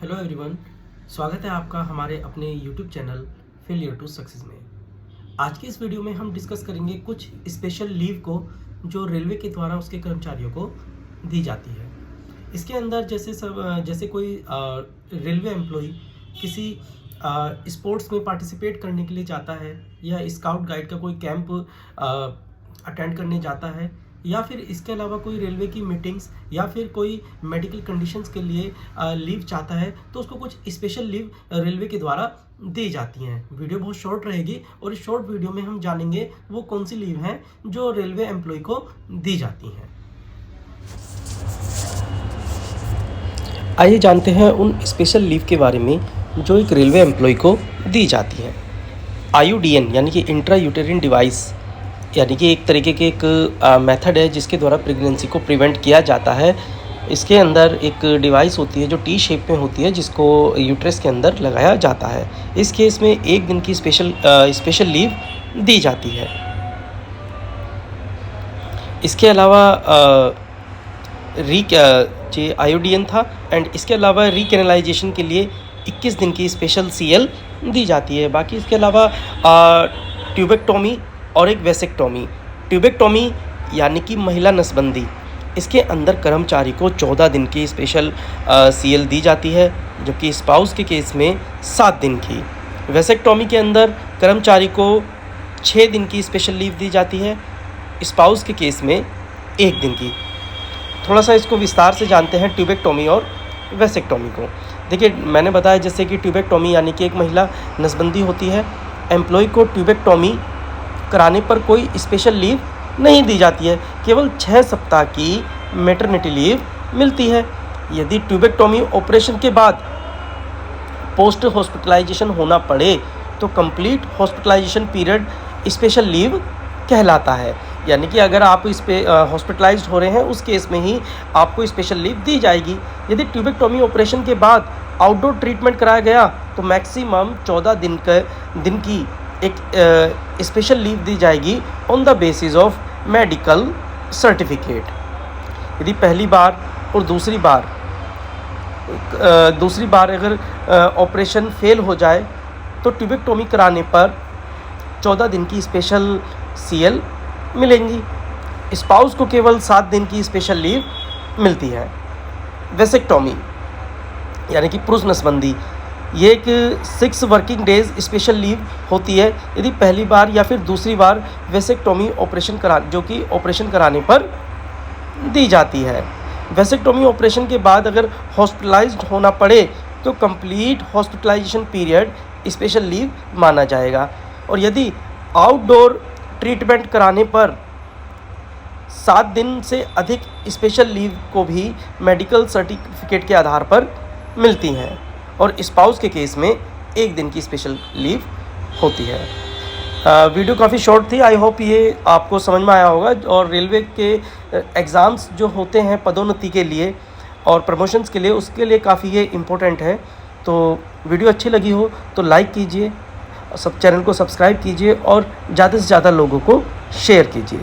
Hello everyone, स्वागत है आपका हमारे अपने YouTube channel failure to success में। आज की इस वीडियो में हम डिस्कस करेंगे कुछ स्पेशल लीव को जो रेलवे के द्वारा उसके कर्मचारियों को दी जाती है। इसके अंदर जैसे कोई रेलवे एम्प्लॉय किसी स्पोर्ट्स में पार्टिसिपेट करने के लिए जाता है या स्काउट गाइड का कोई कैंप अटेंड करने जाता है या फिर इसके अलावा कोई रेलवे की मीटिंग्स या फिर कोई मेडिकल कंडीशंस के लिए लीव चाहता है तो उसको कुछ स्पेशल लीव रेलवे के द्वारा दी जाती हैं। वीडियो बहुत शॉर्ट रहेगी और इस शॉर्ट वीडियो में हम जानेंगे वो कौन सी लीव हैं जो रेलवे एम्प्लॉय को दी जाती हैं। आइए जानते हैं उन स्पेशल लीव के बारे में जो एक रेलवे एम्प्लॉय को दी जाती है। IUDN यानी कि इंट्रा यूटेरिन डिवाइस यानी कि एक तरीके के एक मेथड है जिसके द्वारा प्रेगनेंसी को प्रिवेंट किया जाता है। इसके अंदर एक डिवाइस होती है जो टी शेप में होती है जिसको यूट्रस के अंदर लगाया जाता है। इस केस में एक दिन की स्पेशल लीव दी जाती है। इसके अलावा IUDN था एंड इसके अलावा रीकैनालाइजेशन के लिए 21 दिन की स्पेशल CL दी जाती है। बाकी इसके अलावा ट्यूबेक्टोमी और एक वेसेक्टोमी। ट्यूबेक्टोमी यानी कि महिला नसबंदी, इसके अंदर कर्मचारी को 14 दिन की स्पेशल CL दी जाती है, जबकि स्पाउस के केस में 7 दिन की। वेसेक्टोमी के अंदर कर्मचारी को 6 दिन की स्पेशल लीव दी जाती है, स्पाउस के केस में 1 दिन की। थोड़ा सा इसको विस्तार से जानते हैं ट्यूबेक्टोमी और वेसेक्टोमी को। देखिए, मैंने बताया जैसे कि ट्यूबेक्टोमी यानी कि एक महिला नसबंदी होती है। एम्प्लॉय को ट्यूबेक्टोमी कराने पर कोई स्पेशल लीव नहीं दी जाती है, केवल 6 सप्ताह की मैटरनिटी लीव मिलती है। यदि ट्यूबेक्टोमी ऑपरेशन के बाद पोस्ट हॉस्पिटलाइजेशन होना पड़े तो complete hospitalisation period special leave कहलाता है। यानी कि अगर आप इस पे हॉस्पिटलाइज्ड हो रहे हैं उस केस में ही आपको स्पेशल लीव दी जाएगी। यदि ट्यूबेक्टोमी ऑपरेशन के बाद आउटडोर ट्रीटमेंट कराया गया तो मैक्सिमम 14 दिन की एक स्पेशल लीव दी जाएगी on the basis of medical certificate. यदि पहली बार और दूसरी बार अगर ऑपरेशन फेल हो जाए तो ट्यूबेक्टोमी कराने पर 14 दिन की स्पेशल CL मिलेंगी। स्पाउस को केवल 7 दिन की स्पेशल लीव मिलती है। वेसेक्टोमी यानी कि पुरुष नसबंदी, ये एक 6 वर्किंग डेज स्पेशल लीव होती है यदि पहली बार या फिर दूसरी बार वेसेक्टोमी ऑपरेशन कराने पर दी जाती है। वेसेक्टोमी ऑपरेशन के बाद अगर हॉस्पिटलाइज्ड होना पड़े तो complete hospitalisation period special leave माना जाएगा। और यदि आउटडोर ट्रीटमेंट कराने पर 7 दिन से अधिक स्पेशल लीव को भी मेडिकल सर्टिफिकेट के आधार पर मिलती हैं और स्पाउस के केस में 1 दिन की स्पेशल लीव होती है। वीडियो काफ़ी शॉर्ट थी, आई होप ये आपको समझ में आया होगा। और रेलवे के एग्ज़ाम्स जो होते हैं पदोन्नति के लिए और प्रमोशंस के लिए, उसके लिए काफ़ी ये इम्पोर्टेंट है। तो वीडियो अच्छी लगी हो तो लाइक कीजिए, सब चैनल को सब्सक्राइब कीजिए और ज़्यादा से ज़्यादा लोगों को शेयर कीजिए।